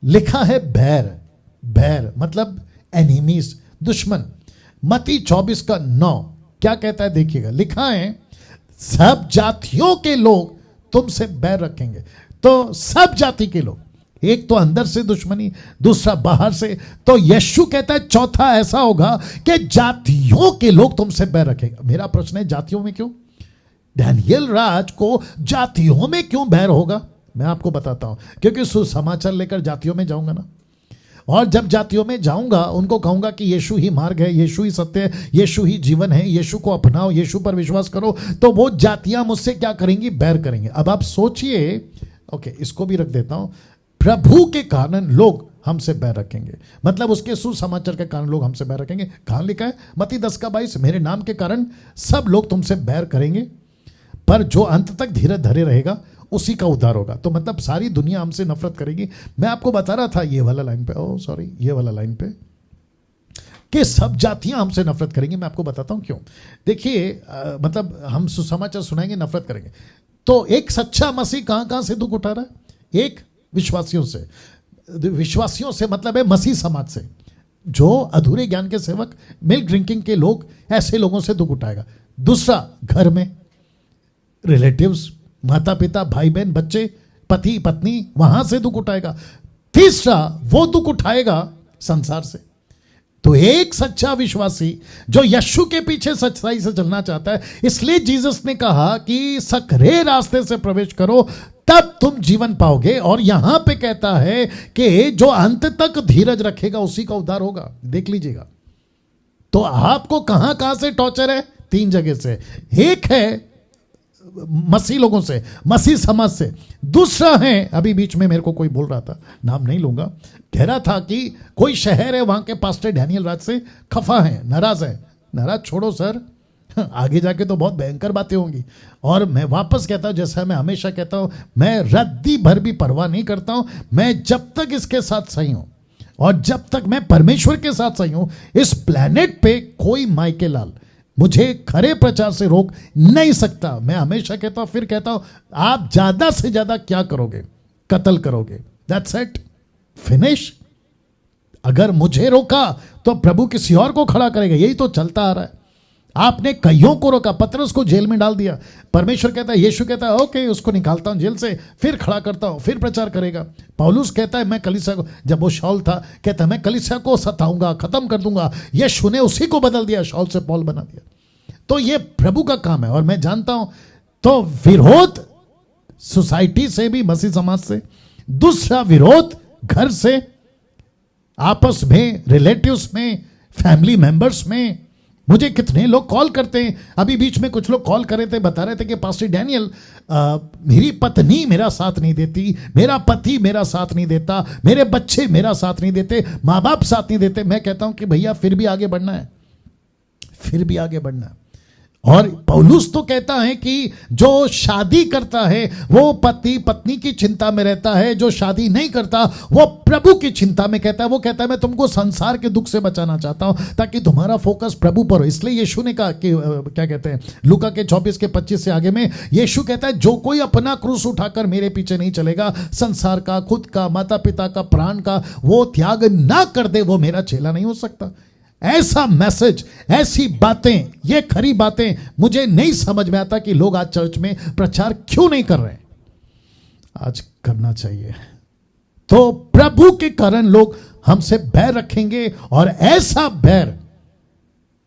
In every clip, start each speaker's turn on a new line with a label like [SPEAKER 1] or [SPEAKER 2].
[SPEAKER 1] लिखा है बैर, बैर मतलब एनिमीज, दुश्मन। मत्ती 24:9 क्या कहता है देखिएगा, लिखा है सब जातियों के लोग तुमसे बैर रखेंगे। तो सब जाति के लोग, एक तो अंदर से दुश्मनी, दूसरा बाहर से। तो यीशु कहता है चौथा ऐसा होगा कि जातियों के लोग तुमसे बैर रखेंगे। मेरा प्रश्न है जातियों में क्यों? डैनियल राज को जातियों में क्यों बैर होगा? मैं आपको बताता हूं, क्योंकि सुसमाचार लेकर जातियों में जाऊंगा ना, और जब जातियों में जाऊंगा उनको कहूंगा कि यीशु ही मार्ग है, यीशु ही सत्य है, यीशु ही जीवन है, यीशु को अपनाओ, यीशु पर विश्वास करो। तो वो जातियां मुझसे क्या करेंगी? बैर करेंगे। अब आप सोचिए, ओके इसको भी रख देता हूं, प्रभु के कारण लोग हमसे बैर रखेंगे, मतलब उसके सुसमाचार के कारण लोग हमसे बैर रखेंगे। कहां लिखा है? मत्ती 10:22, मेरे नाम के कारण सब लोग तुमसे बैर करेंगे, पर जो अंत तक धीरज धरे रहेगा उसी का उद्धार होगा। तो मतलब सारी दुनिया हमसे नफरत करेगी। मैं आपको बता रहा था ये वाला लाइन पे, ये वाला लाइन पे, कि सब जातियां हमसे नफरत करेंगी। मैं आपको बताता हूं क्यों। देखिए मतलब हम सुसमाचार सुनाएंगे, नफरत करेंगे। तो एक सच्चा मसीह कहां कहां से दुख उठा रहा है? एक विश्वासियों से, विश्वासियों से मतलब है मसीह समाज से, जो अधूरे ज्ञान के सेवक, मिल्क ड्रिंकिंग के लोग, ऐसे लोगों से दुख उठाएगा। दूसरा घर में रिलेटिव्स, माता पिता, भाई बहन, बच्चे, पति पत्नी, वहां से दुख उठाएगा। तीसरा वो दुख उठाएगा संसार से। तो एक सच्चा विश्वासी जो यीशु के पीछे सच्चाई से चलना चाहता है, इसलिए जीसस ने कहा कि सकरे रास्ते से प्रवेश करो तब तुम जीवन पाओगे। और यहां पे कहता है कि जो अंत तक धीरज रखेगा उसी का उद्धार होगा। देख लीजिएगा। तो आपको कहां कहां से टॉर्चर है? 3 जगह से। एक है मसीह लोगों से, मसीह समाज से। दूसरा है, अभी बीच में मेरे को कोई बोल रहा था, नाम नहीं लूंगा, कह रहा था कि कोई शहर है वहां के पास्टर डैनियल राज से खफा है, नाराज है। नाराज छोड़ो सर, आगे जाके तो बहुत भयंकर बातें होंगी। और मैं वापस कहता हूं, जैसा मैं हमेशा कहता हूं, मैं रद्दी भर भी परवाह नहीं करता हूं। मैं जब तक इसके साथ सही हूं और जब तक मैं परमेश्वर के साथ सही हूं, इस प्लेनेट पे कोई माइके लाल मुझे खरे प्रचार से रोक नहीं सकता। मैं हमेशा कहता हूं, फिर कहता हूं, आप ज्यादा से ज्यादा क्या करोगे? कत्ल करोगे। That's it, finish. अगर मुझे रोका तो प्रभु किसी और को खड़ा करेगा। यही तो चलता आ रहा है। आपने कईयों को रोका, पतरस को जेल में डाल दिया। परमेश्वर कहता है, यीशु कहता है ओके उसको निकालता हूं जेल से, फिर खड़ा करता हूं, फिर प्रचार करेगा। पौलुस कहता है मैं कलीसिया को, जब वो शाऊल था कहता है मैं कलीसिया को सताऊंगा, खत्म कर दूंगा। यीशु ने उसी को बदल दिया, शाऊल से पौल बना दिया। तो ये प्रभु का काम है। और मैं जानता हूं, तो विरोध सोसाइटी से भी, मसीह समाज से, दूसरा विरोध घर से, आपस में, रिलेटिव्स में, फैमिली मेंबर्स में। मुझे कितने लोग कॉल करते हैं। अभी बीच में कुछ लोग कॉल कर रहे थे, बता रहे थे कि पास्टर डैनियल मेरी पत्नी मेरा साथ नहीं देती, मेरा पति मेरा साथ नहीं देता, मेरे बच्चे मेरा साथ नहीं देते, माँ बाप साथ नहीं देते। मैं कहता हूं कि भैया फिर भी आगे बढ़ना है, फिर भी आगे बढ़ना है। और पौलुस तो कहता है कि जो शादी करता है वो पति पत्नी की चिंता में रहता है, जो शादी नहीं करता वो प्रभु की चिंता में। कहता है, वो कहता है मैं तुमको संसार के दुख से बचाना चाहता हूं ताकि तुम्हारा फोकस प्रभु पर हो। इसलिए यीशु ने कहा कि क्या कहते हैं, लूका के 24:25 से आगे में यीशु कहता है जो कोई अपना क्रूस उठाकर मेरे पीछे नहीं चलेगा, संसार का, खुद का, माता पिता का, प्राण का वो त्याग ना कर दे, वो मेरा चेला नहीं हो सकता। ऐसा मैसेज, ऐसी बातें, ये खरी बातें मुझे नहीं समझ में आता कि लोग आज चर्च में प्रचार क्यों नहीं कर रहे हैं। आज करना चाहिए। तो प्रभु के कारण लोग हमसे बैर रखेंगे, और ऐसा बैर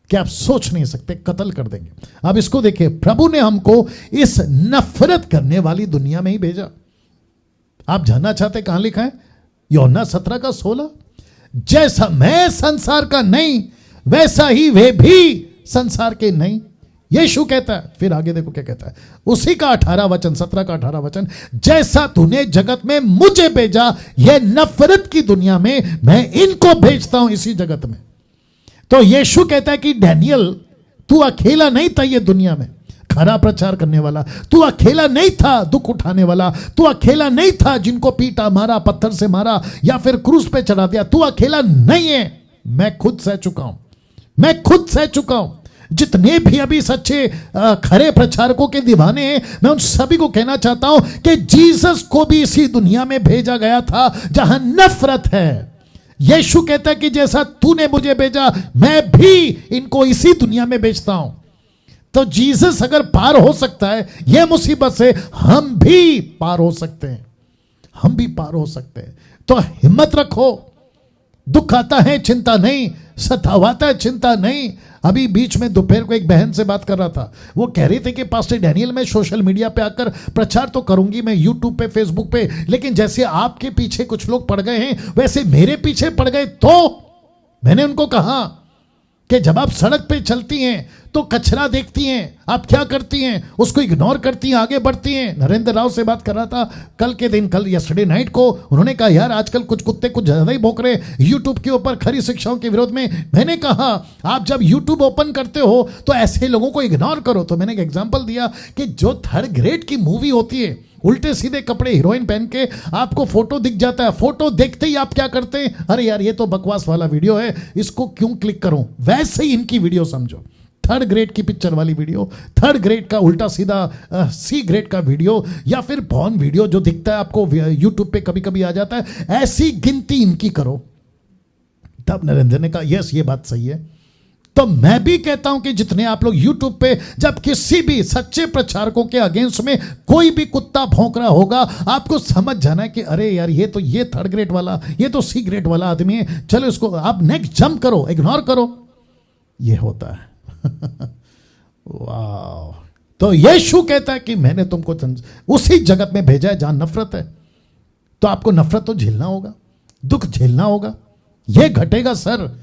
[SPEAKER 1] कि आप सोच नहीं सकते, कत्ल कर देंगे। अब इसको देखिए, प्रभु ने हमको इस नफरत करने वाली दुनिया में ही भेजा। आप जानना चाहते कहां लिखा है? यूहन्ना 17:16, जैसा मैं संसार का नहीं वैसा ही वे भी संसार के नहीं, यीशु कहता है। फिर आगे देखो क्या कहता है, उसी का 18 वचन, 17 का 18 वचन, जैसा तूने जगत में मुझे भेजा, यह नफरत की दुनिया में मैं इनको भेजता हूं इसी जगत में। तो यीशु कहता है कि डैनियल तू अकेला नहीं था ये दुनिया में खरा प्रचार करने वाला, तू अकेला नहीं था दुख उठाने वाला, तू अकेला नहीं था जिनको पीटा, मारा, पत्थर से मारा या फिर क्रूस पे चढ़ा दिया। तू अकेला नहीं है, मैं खुद सह चुका हूं, मैं खुद सह चुका हूं। जितने भी अभी सच्चे खरे प्रचारकों के दीवाने हैं, मैं उन सभी को कहना चाहता हूं कि जीसस को भी इसी दुनिया में भेजा गया था जहां नफरत है। यीशु कहता है कि जैसा तूने मुझे भेजा, मैं भी इनको इसी दुनिया में भेजता हूं। तो जीसस अगर पार हो सकता है यह मुसीबत से, हम भी पार हो सकते हैं, हम भी पार हो सकते हैं। तो हिम्मत रखो, दुख आता है चिंता नहीं, सतावाता है चिंता नहीं। अभी बीच में दोपहर को एक बहन से बात कर रहा था, वो कह रही थी कि पास्टर डैनियल, मैं सोशल मीडिया पे आकर प्रचार तो करूंगी, मैं यूट्यूब पे फेसबुक पे, लेकिन जैसे आपके पीछे कुछ लोग पड़ गए हैं वैसे मेरे पीछे पड़ गए। तो मैंने उनको कहा कि जब आप सड़क पे चलती हैं तो कचरा देखती हैं, आप क्या करती हैं? उसको इग्नोर करती हैं, आगे बढ़ती हैं। नरेंद्र राव से बात कर रहा था कल यस्टरडे नाइट को, उन्होंने कहा यार आजकल कुछ कुत्ते कुछ ज्यादा ही भौंक रहे यूट्यूब के ऊपर खरी शिक्षाओं के विरोध में। मैंने कहा आप जब यूट्यूब ओपन करते हो तो ऐसे लोगों को इग्नोर करो। तो मैंने एक एग्जाम्पल दिया कि जो 3rd ग्रेड की मूवी होती है, उल्टे सीधे कपड़े हीरोइन पहन के आपको फोटो दिख जाता है, फोटो देखते ही आप क्या करते हैं? अरे यार ये तो बकवास वाला वीडियो है, इसको क्यों क्लिक करूं? वैसे ही इनकी वीडियो समझो, 3rd ग्रेड की पिक्चर वाली वीडियो, 3rd ग्रेड का उल्टा सीधा C ग्रेड का वीडियो, या फिर पॉर्न वीडियो जो दिखता है आपको यूट्यूब पे कभी कभी आ जाता है, ऐसी गिनती इनकी करो। तब नरेंद्र ने कहा यस ये बात सही है। तो मैं भी कहता हूं कि जितने आप लोग यूट्यूब पे जब किसी भी सच्चे प्रचारकों के अगेंस्ट में कोई भी कुत्ता भौंक रहा होगा, आपको समझ जाना है कि अरे यार ये 3rd ग्रेड वाला, ये तो C ग्रेड वाला आदमी है, चलो इसको आप नेक्स्ट जंप करो, इग्नोर करो। ये होता है। वाह। तो यीशु कहता है कि मैंने तुमको उसी जगत में भेजा है जहां नफरत है। तो आपको नफरत तो झेलना होगा, दुख झेलना होगा। यह घटेगा सर,